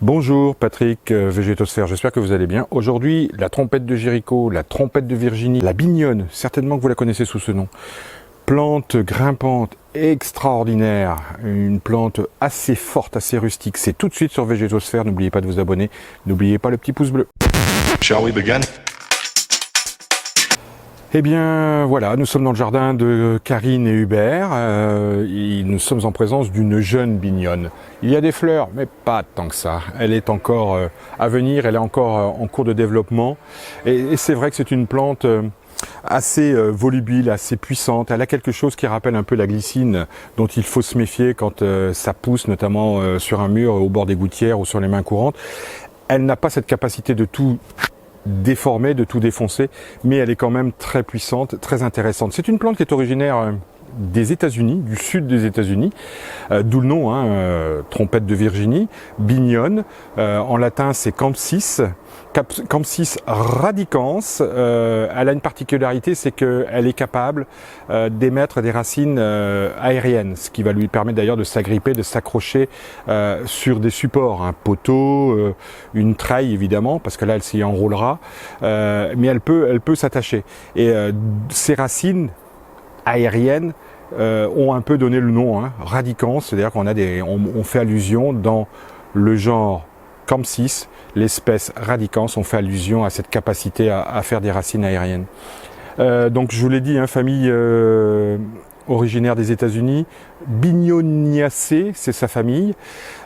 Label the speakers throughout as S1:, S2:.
S1: Bonjour Patrick, Végétosphère, j'espère que vous allez bien. Aujourd'hui, la trompette de Jéricho, la trompette de Virginie, la bignonne, certainement que vous la connaissez sous ce nom. Plante grimpante extraordinaire, une plante assez forte, assez rustique. C'est tout de suite sur Végétosphère, n'oubliez pas de vous abonner, n'oubliez pas le petit pouce bleu.
S2: Shall we begin?
S1: Eh bien voilà, nous sommes dans le jardin de Karine et Hubert, nous sommes en présence d'une jeune bignonne. Il y a des fleurs, mais pas tant que ça. Elle est encore à venir, elle est encore en cours de développement. Et c'est vrai que c'est une plante assez volubile, assez puissante. Elle a quelque chose qui rappelle un peu la glycine, dont il faut se méfier quand ça pousse, notamment sur un mur, au bord des gouttières ou sur les mains courantes. Elle n'a pas cette capacité de tout déformée, de tout défoncer, mais elle est quand même très puissante, très intéressante. C'est une plante qui est originaire des États-Unis, du sud des États-Unis, d'où le nom, trompette de Virginie, bignonne, en latin c'est Campsis radicans. Elle a une particularité, c'est qu'elle est capable d'émettre des racines aériennes, ce qui va lui permettre d'ailleurs de s'agripper, de s'accrocher sur des supports, un poteau, une treille évidemment, parce que là elle s'y enroulera, mais elle peut s'attacher. Et ces racines aériennes ont un peu donné le nom, radicans, c'est-à-dire on fait allusion dans le genre Campsis, l'espèce radicans, on fait allusion à cette capacité à faire des racines aériennes. Donc je vous l'ai dit, famille originaire des États-Unis, Bignoniacées, c'est sa famille.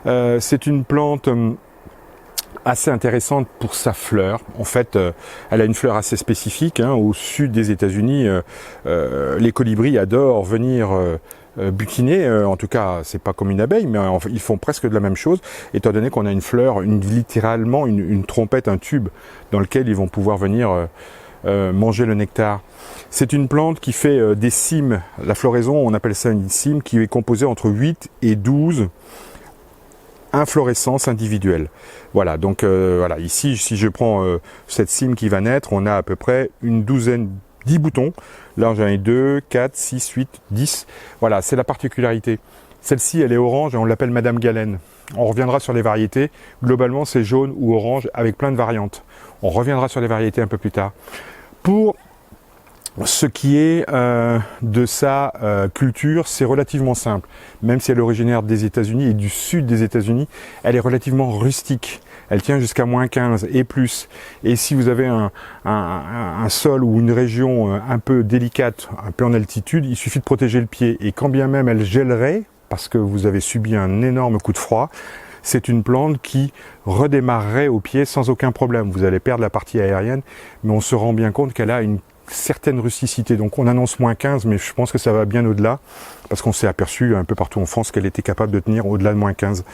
S1: C'est une plante assez intéressante pour sa fleur. En fait, elle a une fleur assez spécifique. Au sud des États-Unis, les colibris adorent venir butiner. En tout cas, c'est pas comme une abeille, mais ils font presque de la même chose, étant donné qu'on a une fleur, littéralement une trompette, un tube, dans lequel ils vont pouvoir venir manger le nectar. C'est une plante qui fait des cymes. La floraison, on appelle ça une cyme, qui est composée entre 8 et 12 inflorescences individuelles. Voilà, donc voilà, ici, si je prends cette cyme qui va naître, on a à peu près une douzaine, 10 boutons. Là, j'en ai 2, 4, 6, 8, 10. Voilà, c'est la particularité. Celle-ci, elle est orange et on l'appelle Madame Galène. On reviendra sur les variétés. Globalement, c'est jaune ou orange avec plein de variantes. On reviendra sur les variétés un peu plus tard. Pour ce qui est de sa culture, c'est relativement simple. Même si elle est originaire des États-Unis et du sud des États-Unis, elle est relativement rustique. Elle tient jusqu'à -15 et plus. Et si vous avez un sol ou une région un peu délicate, un peu en altitude, il suffit de protéger le pied. Et quand bien même elle gèlerait, parce que vous avez subi un énorme coup de froid, c'est une plante qui redémarrerait au pied sans aucun problème. Vous allez perdre la partie aérienne, mais on se rend bien compte qu'elle a une certaine rusticité. Donc on annonce -15, mais je pense que ça va bien au-delà, parce qu'on s'est aperçu un peu partout en France qu'elle était capable de tenir au-delà de -15.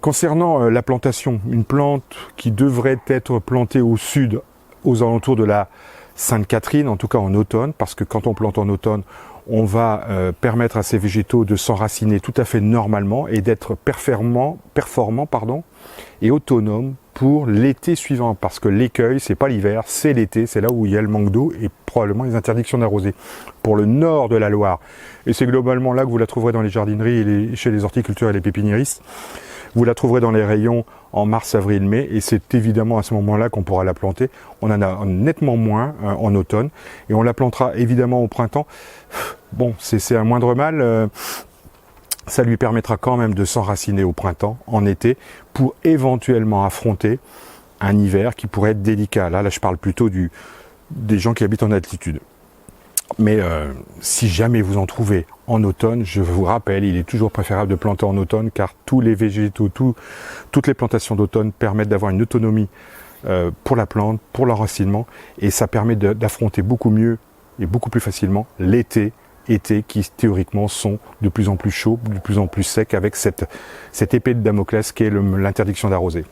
S1: Concernant la plantation, une plante qui devrait être plantée au sud, aux alentours de la Sainte-Catherine, en tout cas en automne, parce que quand on plante en automne, on va permettre à ces végétaux de s'enraciner tout à fait normalement et d'être performants, et autonomes pour l'été suivant, parce que l'écueil, c'est pas l'hiver, c'est l'été, c'est là où il y a le manque d'eau et probablement les interdictions d'arroser. Pour le nord de la Loire, et c'est globalement là que vous la trouverez dans les jardineries et chez les horticulteurs et les pépiniéristes, vous la trouverez dans les rayons en mars, avril, mai, et c'est évidemment à ce moment-là qu'on pourra la planter. On en a nettement moins en automne, et on la plantera évidemment au printemps. Bon, c'est un moindre mal. Ça lui permettra quand même de s'enraciner au printemps, en été, pour éventuellement affronter un hiver qui pourrait être délicat. Là je parle plutôt des gens qui habitent en altitude. Mais si jamais vous en trouvez en automne, je vous rappelle, il est toujours préférable de planter en automne, car tous les végétaux, toutes les plantations d'automne permettent d'avoir une autonomie pour la plante, pour l'enracinement, et ça permet d'affronter beaucoup mieux et beaucoup plus facilement l'été, qui théoriquement sont de plus en plus chauds, de plus en plus secs, avec cette épée de Damoclès qui est l'interdiction d'arroser.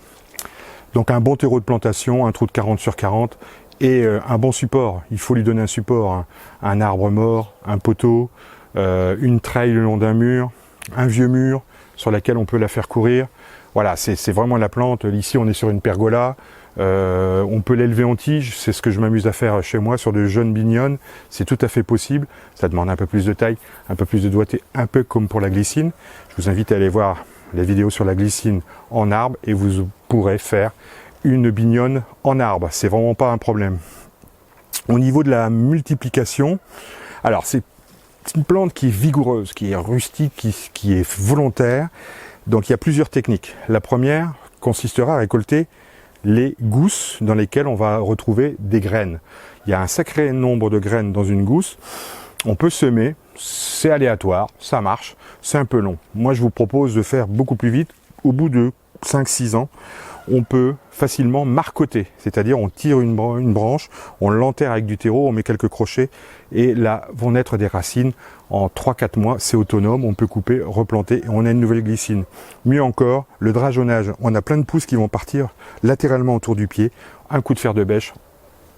S1: Donc un bon terreau de plantation, un trou de 40 sur 40, et un bon support. Il faut lui donner un support, un arbre mort, un poteau, une treille le long d'un mur, un vieux mur sur lequel on peut la faire courir. Voilà, c'est vraiment la plante. Ici on est sur une pergola, on peut l'élever en tige, c'est ce que je m'amuse à faire chez moi sur de jeunes bignonnes, c'est tout à fait possible. Ça demande un peu plus de taille, un peu plus de doigté, un peu comme pour la glycine. Je vous invite à aller voir les vidéos sur la glycine en arbre et vous pourrez faire une bignonne en arbre. C'est vraiment pas un problème. Au niveau de la multiplication, alors c'est une plante qui est vigoureuse, qui est rustique, qui est volontaire. Donc il y a plusieurs techniques. La première consistera à récolter les gousses dans lesquelles on va retrouver des graines. Il y a un sacré nombre de graines dans une gousse. On peut semer, c'est aléatoire, ça marche, c'est un peu long. Moi je vous propose de faire beaucoup plus vite. Au bout de 5-6 ans, on peut facilement marcoter, c'est-à-dire on tire une branche, on l'enterre avec du terreau, on met quelques crochets et là vont naître des racines. En 3-4 mois, c'est autonome, on peut couper, replanter et on a une nouvelle glycine. Mieux encore, le drageonnage, on a plein de pousses qui vont partir latéralement autour du pied, un coup de fer de bêche,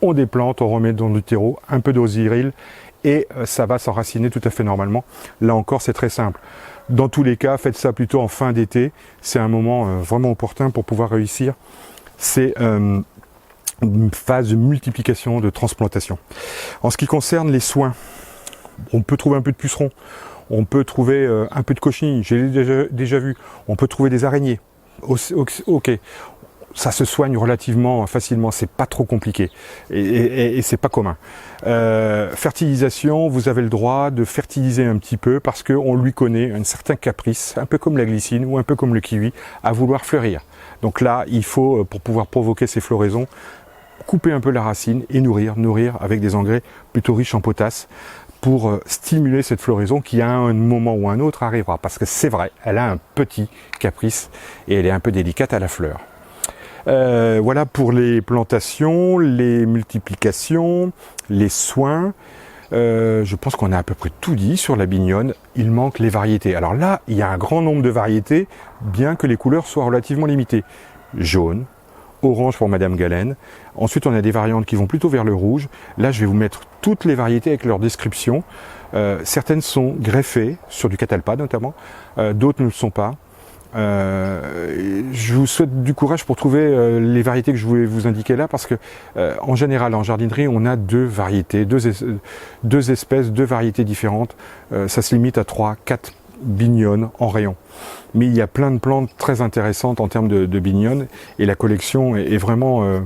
S1: on déplante, on remet dans du terreau, un peu d'osiril et ça va s'enraciner tout à fait normalement. Là encore, c'est très simple. Dans tous les cas, faites ça plutôt en fin d'été. C'est un moment vraiment opportun pour pouvoir réussir. C'est une phase de multiplication, de transplantation. En ce qui concerne les soins, on peut trouver un peu de pucerons, on peut trouver un peu de cochenille, j'ai déjà vu, on peut trouver des araignées. Ok, ça se soigne relativement facilement, c'est pas trop compliqué et c'est pas commun. Fertilisation, vous avez le droit de fertiliser un petit peu parce qu'on lui connaît un certain caprice, un peu comme la glycine ou un peu comme le kiwi, à vouloir fleurir. Donc là, il faut, pour pouvoir provoquer ces floraisons, couper un peu la racine et nourrir avec des engrais plutôt riches en potasse pour stimuler cette floraison qui à un moment ou un autre arrivera. Parce que c'est vrai, elle a un petit caprice et elle est un peu délicate à la fleur. Voilà pour les plantations, les multiplications, les soins. Je pense qu'on a à peu près tout dit sur la bignonne. Il manque les variétés. Alors là, il y a un grand nombre de variétés, bien que les couleurs soient relativement limitées. Jaune, orange pour Madame Galen. Ensuite, on a des variantes qui vont plutôt vers le rouge. Là, je vais vous mettre toutes les variétés avec leur description. Certaines sont greffées, sur du catalpa notamment. D'autres ne le sont pas. Je vous souhaite du courage pour trouver les variétés que je voulais vous indiquer là parce que en général en jardinerie on a deux variétés, deux espèces, deux variétés différentes. Ça se limite à 3-4 bignonnes en rayon. Mais il y a plein de plantes très intéressantes en termes de bignonnes et la collection est vraiment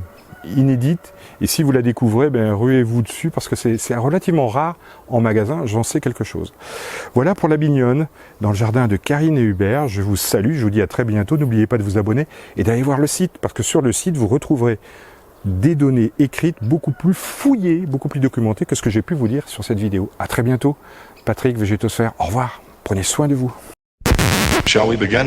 S1: inédite. Et si vous la découvrez, ben, ruez-vous dessus parce que c'est relativement rare en magasin, j'en sais quelque chose. Voilà pour la bignonne dans le jardin de Karine et Hubert. Je vous salue, je vous dis à très bientôt. N'oubliez pas de vous abonner et d'aller voir le site parce que sur le site, vous retrouverez des données écrites beaucoup plus fouillées, beaucoup plus documentées que ce que j'ai pu vous dire sur cette vidéo. À très bientôt. Patrick, Végétosphère, au revoir. Prenez soin de vous.
S2: Shall we begin?